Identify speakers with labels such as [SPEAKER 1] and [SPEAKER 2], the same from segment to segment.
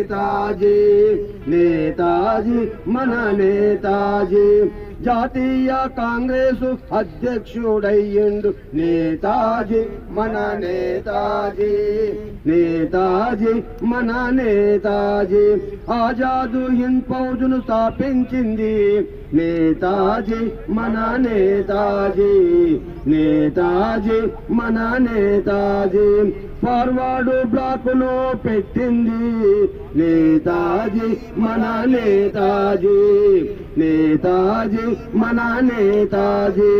[SPEAKER 1] నేతాజీ నేతాజీ మన నేతాజీ జాతీయ కాంగ్రెసు అధ్యక్షుడయ్యిండు నేతాజీ మన నేతాజీ నేతాజీ మన నేతాజీ ఆజాదు హింద్ ఫౌజును స్థాపించింది నేతాజీ మన నేతాజీ నేతాజీ మన నేతాజీ ఫార్వర్డ్ బ్లాకును పెట్టింది నేతాజీ మన నేతాజీ నేతాజీ మన నేతాజీ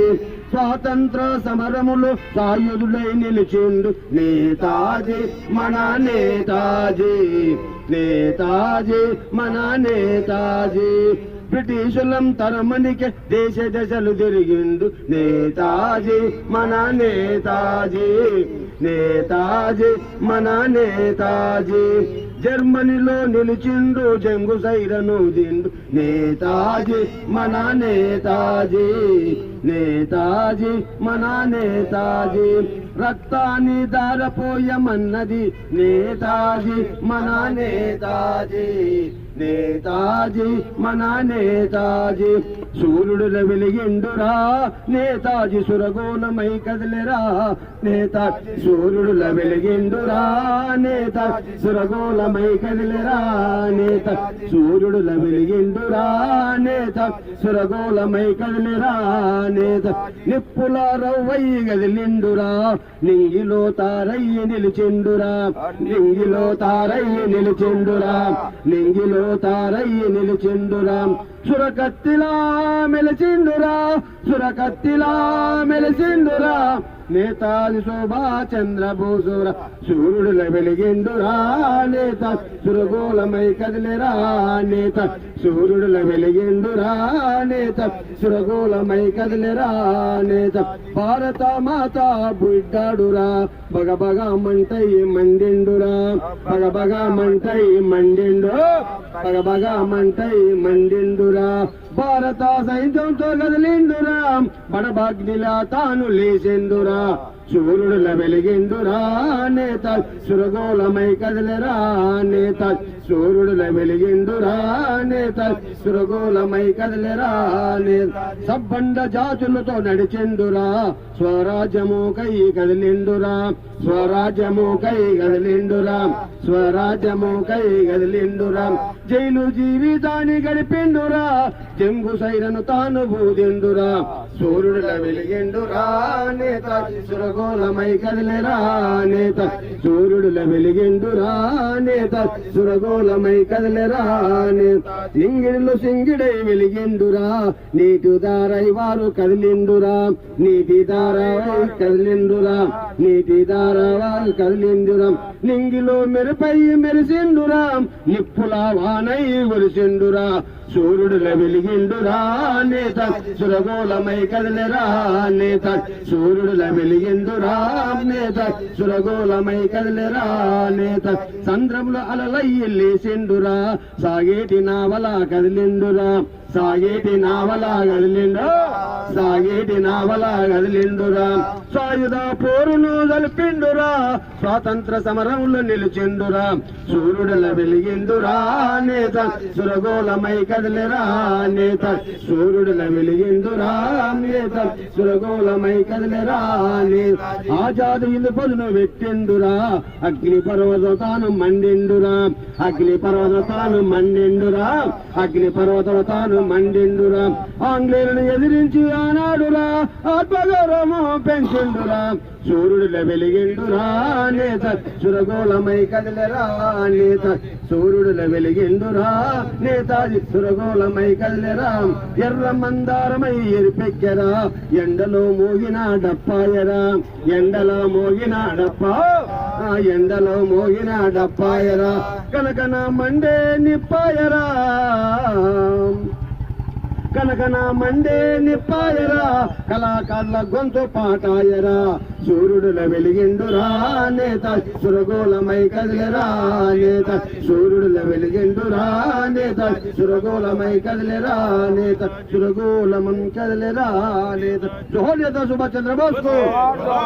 [SPEAKER 1] స్వాతంత్ర సమరములు సాయుధులై నిలిచిండు నేతాజీ మన నేతాజీ నేతాజీ మన నేతాజీ బ్రిటిషులం తరమనికి దేశ దశలు తిరిగిండు నేతాజీ మన నేతాజీ నేతాజీ మన నేతాజీ జర్మనీలో నిలిచిండు జంగు సైరను దిండు నేతాజీ మన నేతాజీ నేతాజీ మన నేతాజీ రక్తాన్ని దారపోయమన్నది నేతాజీ మన నేతాజీ నేతాజీ మన నేతాజీ సూర్యుడుల వెలిగిండురా నేతాజీ సురగోలమై కదిలేరా నేతాజీ సూర్యుడుల వెలిగిండురా నేతాజీ సురగోలమై కదిలేరా నేతాజీ సూర్యుడుల వెలిగిండురా నేతాజీ సురగోలమై కదిలేరా నేతాజీ నిప్పుల రవ్వయ్యి గదిలిండురా నింగిలో తారయ్యి నిలిచిండురా నింగిలో తారయ్యి నిలిచిండురా నింగిలో తారయ్యి నిలిచిండురా సురకత్తిలా మెలిచిండురా సురకత్తిలా మెలిచిండురా నేతాజీ సుభాష్ చంద్రబోసురా సూర్యుడుల వెలిగిండురా నేత సురగోలమై కదిలేరా నేత సూర్యుడుల వెలిగిండురా నేత సురగోలమై కదిలేరా నేత భారత మాత బుడ్డాడురా బగబగ మంటై మండిండురా బగబగ మంటై మండిండు బగబగ మంటై మండిండురా భారత సైన్యంతో కదిలిండురా బడబాగ్నిలా తాను లేచెండురా సూర్యుడుల వెలిగిండురా నేత సురగోలమై కదిలేరా నేత సూర్యుడుల వెలిగిండురా నేత సురగోలమై కదిలేరా నేత సబ్బండ జాతులతో నడిచెండురా స్వరాజ్యము కై కదిలిండురా స్వరాజ్యము కై కదిలిండురా స్వరాజ్యము కై కదిలిండురా జైలు జీవితాన్ని గడిపిండురా జంగు సైరను తాను బూదిండురా సూర్యుడుల వెలిగిండురా నేత సురగోలమై కదిలేరా నేత సూర్యుడుల వెలిగిండురా నేత సురగోలమై కదిలేరా నేత ఇంగిడిలో సింగిడై వెలిగిండురా నీటి దారై వారు కదిలిండురా నీటి దారై కదిలిండురా నీటి దార వారు కదిలిండురా నింగిలో మెరుపై మెరిసిండురా నిప్పుల వానై ఒలిసిండురా సూర్యుడుల వెలిగిండురా నేత సురగోలమై కదిలేరా నేత సూర్యుడుల వెలిగిండురా నేత సురగోలమై కదిలేరా నేత సంద్రముల అలలయ్యి లేసిండురా సాగేటి నావల కదిలిండురా సాగేటి నావల కదిలిండు సాగేటి నావల కదిలిండురా సాయుధ పోరును జలిపిండురా స్వాతంత్ర సమరంలో నిలిచిండురా సూర్యుడుల వెలిగిండురా నేత సురగోలమై కదిలేరా నేత సూర్యుడుల వెలిగిండురా నేత సురగోలమై కదిలేరా నేత ఆజాదు ఇల్లు పొదును పెట్టిండురా అగ్ని పర్వతం తాను మండిండురా అగ్ని పర్వతం తాను మండిండురా అగ్ని పర్వతం తాను మండిండురా ఆంగ్లేయులను ఎదిరించి ఆనాడురా ఆత్మగౌరవము పెంచిండురా సూర్యుడుల వెలిగిండురా నేత సురగోలమై కదిలేరా నేత సూర్యుడుల వెలిగిండురా నేతాజీ సురగోలమై కదిలేరా ఎర్ర మందారమై ఎరిపెక్కెరా ఎండలో మోగిన డప్పాయరా ఎండలో మోగిన డప్పా ఎండలో మోగిన డప్పాయరా కనకన మండే నిప్పాయరా కనకన మండే నిప్పాయరా కళాకారుల గొంతు పాటాయరా సూర్యుడుల వెలిగిండురా నేత సురగోళమై కదిలేరా నేత సూర్యుడుల వెలిగిండురా నేత సురగోళమై కదిలేరా నేత సురగోళమం కదిలేరా నేత జోహర్ నేత సుభాష్ చంద్రబోస్ కు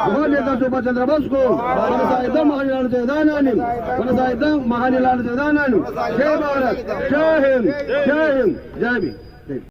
[SPEAKER 1] జోహర్ నేత సుభాష్ చంద్రబోస్ కు కొనసాగిద్దాం మహానీయుల విధానాన్ని కొనసాగిద్దాం మహానీయుల విధానాన్ని జై భారత్ జై హింద్ జై హింద్ జై భీమ్